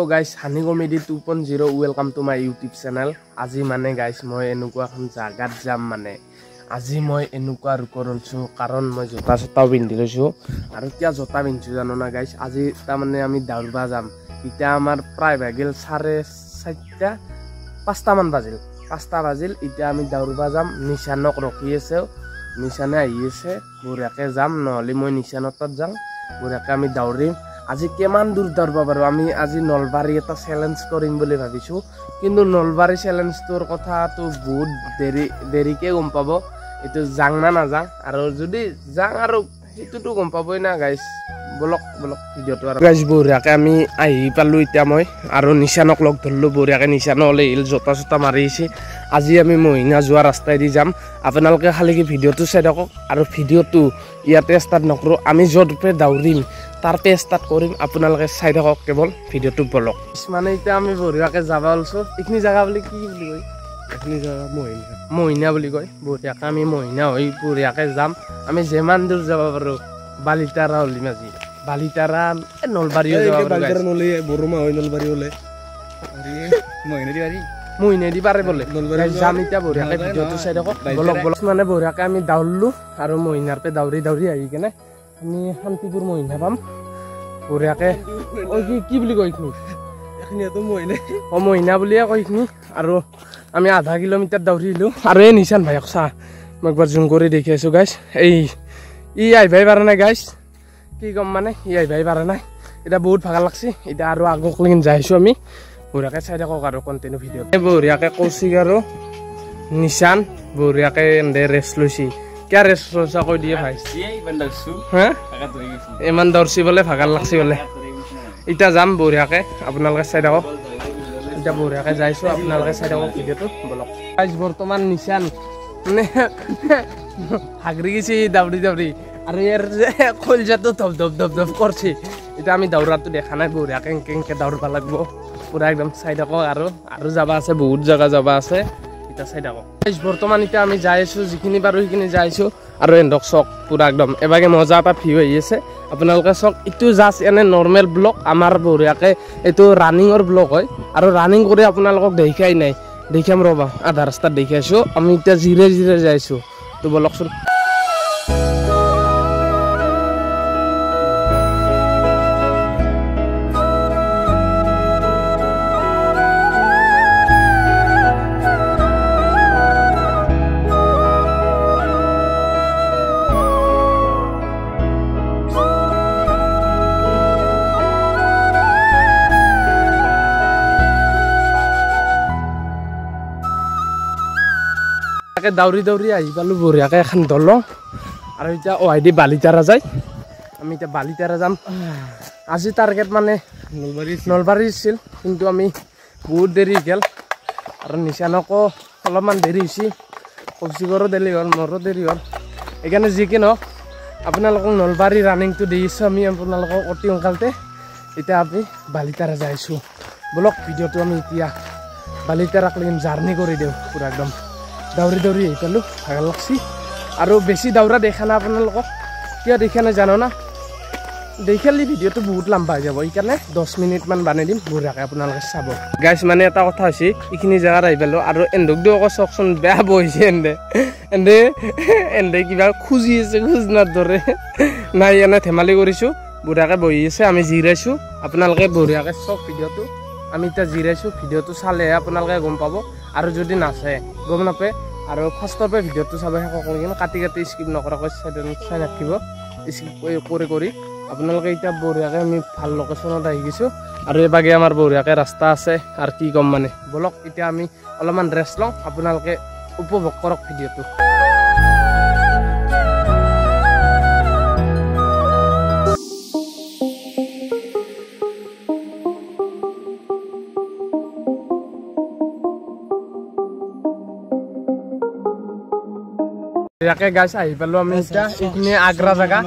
guys, Honey Comedy 2.0 welcome to my YouTube channel. আজি মানে guys মই এনেকুৱা এখন জাগাত যাম মানে আজি মই এনেকুৱা ৰুকৰলছো কাৰণ মই জোতা সতাও পিন্ধি লৈছো আৰু কিয়া জোতা পিন্ধছো জানো না guys আজি তা মানে আমি দাউৰবা যাম ইটা আমাৰ প্ৰায় বাগিল 4:30 5টা মান বাজিল ইটা আমি দাউৰবা যাম নিশানক ৰখি আছে নিশানে আহি আছে বুৰাকে যাম নহলি মই নিশানত যাম বুৰাকে আমি দাউৰিম আজি কেমান দূৰ দাউৰবা পাৰো আমি আজি নলবাৰী এটা চ্যালেঞ্জ কৰিম বুলি ভাবিছো কিন্তু নলবাৰী চ্যালেঞ্জটোৰ কথাটো বহুত দেৰিকে গম পাব এটো যাং না নাযাং আৰু যদি যাং আৰু এটোটো গম পাবই না গাইস বলক ভিডিওটো আৰু গাইস বুৰাকে আমি আহি পালো ইটা মই আৰু নিশানক লগ ধৰলো বুৰাকে নিশান হলে হিল জোতা সতা মাৰিছে আজি আমি মহিনা যোৱা ৰাস্তাই দি যাম আপোনালোকে খালি কি ভিডিওটো চাই থাকক আৰু ভিডিওটো ইয়াতে ষ্টাৰ্ট নকৰো আমি য'তপে দাউৰিম তার পে স্টার্ট করিম আপোনালোকে চাই থাকক কেবল ভিডিওটো বলক মানে এটা আমি বঢ়িয়াকে যাবা অলছো ইখিনি জায়গা বলি কি বুলি কয় ইখিনি জায়গা মহিনা বুলি কয় বঢ়িয়াকে আমি মহিনা হৈ বঢ়িয়াকে যাম আমি যেমান দূৰ যাব পাৰো বালিতাৰা হলিমাজি বালিতাৰা নলবাৰীও যাব পাৰো বালিতাৰা নলি বৰমা হৈ নলবাৰী হলে মহিনা দি পাৰে বলে যাম এতিয়া বঢ়িয়াকে ভিডিওটো চাই থাকক বলক মানে বঢ়িয়াকে আমি দাউৰলো আৰু মহিনাৰ পে দাউৰি আহি কেনে আমি শান্তিপুৰ মহিনা পাম বঢ়িয়াকে কি বুলি কয় এইখিনি মহিনা বুলিয়ে কয় এইখিনি আৰু আমি আধা কিলোমিটাৰ দাউৰিলো আৰু এই নিশান ভাইক চা মই একবাৰ জুম কৰি দেখি আছো গাইছ এই আহিবাই পাৰা নাই গাইছ কি কম মানে আহিবাই পাৰা নাই এটা বহুত ভাগৰ লাগছে এটা আৰু আগক লেগিন যাইছো আমি বঢ়িয়াকে চাই থাকক আৰু কন্টিনিউ ভিডিও বঢ়িয়াকে কৌশিক আৰু নিশান বঢ়িয়াকে এনে ৰেষ্ট লৈছি क्या रेस्ट रोसा कोई दिए भाई हाँ इमान दौरसी बोले भागार लागसी बोले इटा जाम बঢ়িয়াকে আপোনালোকে চাই থাকক ইটা বঢ়িয়াকে যাইছো আপোনালোকে চাই থাকক ভিডিওটো বলক গাইস বৰ্তমান নিশান মানে হাগৰি গিছি দাউৰি আৰু ইয়াৰ কলজাটো ধপ কৰছি ইটা আমি দাউৰাটো দেখা নাই বঢ়িয়াকে কেনকে দাউৰবা লাগব পুৰা একদম চাই থাকক আৰু যাবা আছে বহুত জায়গা যাবা আছে চাই থাকক বৰ্তমান ইটা আমি যাই আছো যিখিনি পাৰো সেইখিনি যাইছো আৰু এন্দক চক পুৰা একদম এবাগে মজা এটা ভিউ আহি আছে আপোনালোকে চক ইটো জাস্ট এনে নৰ্মেল ব্লগ আমাৰ বঢ়িয়াকে এইটো ৰানিঙৰ ব্লগ হয় আৰু ৰানিং কৰি আপোনালোকক দেখাই নাই দেখাম ৰবা আধা ৰাস্তাত দেখাইছো আমি এতিয়া জিৰে যাইছো তো বলকচোন দাউৰি আহি পালো বঢ়িয়াকে এখন দলং আৰু এতিয়া ওহাইদি বালিতাৰা যায় আমি এতিয়া বালিতাৰা যাম আজি টাৰ্গেট মানে নলবাৰী আছিল কিন্তু আমি বহুত দেৰি গেল আৰু নিশানকো অলপমান দেৰি হৈছে কৌশিকৰো দেৰি হ'ল মোৰো দেৰি হ'ল এইকাৰণে যি কি নহওক আপোনালোকক নলবাৰী ৰানিংটো দিছোঁ আমি আপোনালোকক অতি সোনকালতে এতিয়া আমি বালিতাৰা যাইছোঁ বলক ভিডিঅ'টো আমি এতিয়া বালিতাৰাক লৈম জাৰ্ণি কৰি দিওঁ পুৰা একদম দাউৰি আহি পালো ভাগৰ লাগছি আৰু বেছি দাউৰা দেখা না আপোনালোকক কিয় দেখা নাই জানো না দেখালি ভিডিঅ'টো বহুত লম্বা হৈ যাব সেইকাৰণে 10 মিনিট মান বানাই দিম বঢ়িয়াকে আপোনালোকে চাব গাইছ মানে এটা কথা হৈছে এইখিনি জেগাত আহি পালো আৰু এন্দক দিও আকৌ চকচোন বেয়া বহিছে এন্দে কিবা খুজি আছে খুজনাৰ দৰে নাই এনে ধেমালি কৰিছো বঢ়িয়াকে বহি আছে আমি জিৰাইছো আপোনালোকে বঢ়িয়াকে চক ভিডিঅ'টো আমি এতিয়া জিৰাইছো ভিডিঅ'টো চালে আপোনালোকে গম পাব আৰু যদি নাচায় গম নাপায় আৰু ফাৰ্ষ্টৰ পৰা ভিডিঅ'টো চাব শেষ কৰি কাটি স্কিপ নকৰাকৈ চাই ৰাখিব স্কিপ কৰি আপোনালোকে এতিয়া বঢ়িয়াকে আমি ভাল লোকেশ্যনত আহি গৈছোঁ আৰু এবাগে আমাৰ বঢ়িয়াকে ৰাস্তা আছে আৰু কি ক'ম মানে বলক এতিয়া আমি অলপমান ৰেষ্ট লওঁ আপোনালোকে উপভোগ কৰক ভিডিঅ'টো ইয়াকে গাইছ আহি পালো আমি এতিয়া এইখিনি আগ্ৰা জাগা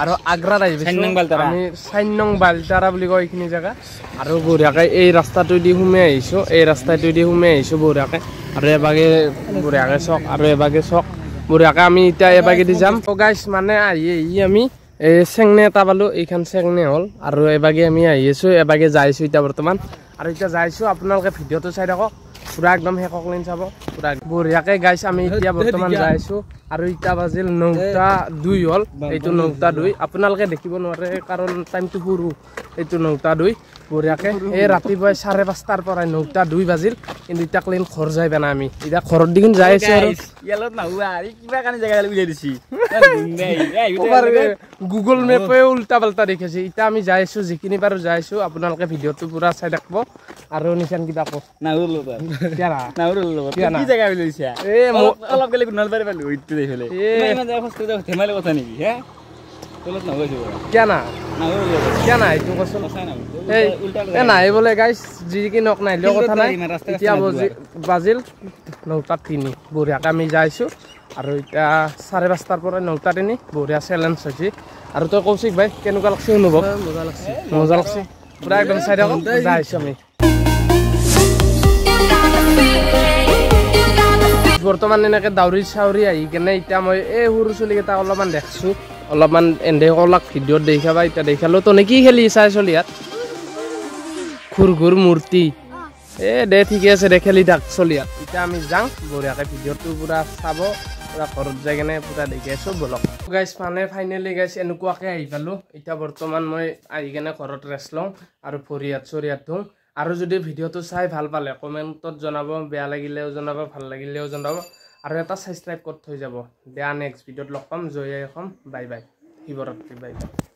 আৰু আগ্ৰাত আহি পাইছো আমি 4 নং বালিতাৰা বুলি কয় এইখিনি জাগা আৰু বঢ়িয়াকে এই ৰাস্তাটো দি সোমাই আহিছো বঢ়িয়াকে আৰু এবাগে বঢ়িয়াকে চক আৰু এবাগে চক বঢ়িয়াকে আমি এতিয়া এবাগে দি যাম তো গাইছ মানে আহি আমি চেংনে এটা পালো এইখান চেংনে হল আৰু এবাগে আমি আহি আছো এবাগে যাইছো এতিয়া বৰ্তমান আৰু এতিয়া যাইছোঁ আপোনালোকে ভিডিঅ'টো চাই থাকক পুৰা একদম শেষক লেন চাব পুৰা বঢ়িয়াকে গাইছ আমি এতিয়া বৰ্তমান যাইছোঁ আৰু এতিয়া বাজিল 9:02 হ'ল এইটো 9:02 আপোনালোকে দেখিব নোৱাৰে কাৰণ টাইমটো সৰু এইটো 9:02 বঢ়িয়াকে এই ৰাতিপুৱাই 5:30 পৰা 9:02 বাজিল কিন্তু এতিয়া ক্লিন ঘৰ যাই পেনা আমি এতিয়া ঘৰৰ দিন যাই আছোঁ আৰু ইয়ালত নাহুৱা আৰু কিবা কাৰণে জেগা উলিয়াই দিছি গুগল মেপে উল্টা পাল্টা দেখাইছে এতিয়া আমি যাই আছোঁ যিখিনি পাৰোঁ যাই আছোঁ আপোনালোকে ভিডিঅ'টো পুৰা চাই থাকিব আৰু নিচান কিবা কওক নাহুৰলো কি জেগা উলিয়াইছা অলপ গেলে নলবাৰী পালো ইটো দেখিলে ইমান জেগা খোজ কৰি ধেমালি কথা নেকি হে তলত নহৈছে কিয় নাই এইটো কচোন এই নাই বোলে গাইছ যি কি নক নাহিলেও কথা নাই এতিয়া বাজিল 9:03 বঢ়িয়াকৈ আমি যাইছোঁ আৰু এতিয়া 5:30 পৰা 9:03 বঢ়িয়া চেলেঞ্জ হৈছে আৰু তই কৌশিক ভাই কেনেকুৱা লাগছে অনুভৱ মজা লাগছে পুৰা একদম চাই থাকক যাইছোঁ আমি বৰ্তমান এনেকৈ দাউৰি চাউৰি আহি কেনে এতিয়া মই এই সৰু চলিকেইটা অলপমান দেখিছোঁ অলপমান এনে কলাক ভিডিঅ'ত দেখাবা এতিয়া দেখালোঁ তনে কি খেলি চাই চলি ইয়াত ঘূৰ মূৰ্তি দে ঠিকে আছে দে খেলি থাক চলি ইয়াত এতিয়া আমি যাওঁ বঢ়িয়াকৈ ভিডিঅ'টো পুৰা চাব পুৰা ঘৰত যাই কেনে পুৰা দেখি আছোঁ বলক গাইছ মানে ফাইনেলি গাইছ এনেকুৱাকৈ আহি পালোঁ এতিয়া বৰ্তমান মই আহি কেনে ঘৰত ৰেষ্ট লওঁ আৰু ভৰিয়াত চৰিয়াত ধুওঁ আৰু যদি ভিডিঅ'টো চাই ভাল পালে কমেণ্টত জনাব বেয়া লাগিলেও জনাব ভাল লাগিলেও জনাব আৰু এটা ছাবস্ক্ৰাইব কৰি থৈ যাব দিয়া নেক্সট ভিডিঅ'ত লগ পাম জয় আই Assam bye bye Shivratri bye bye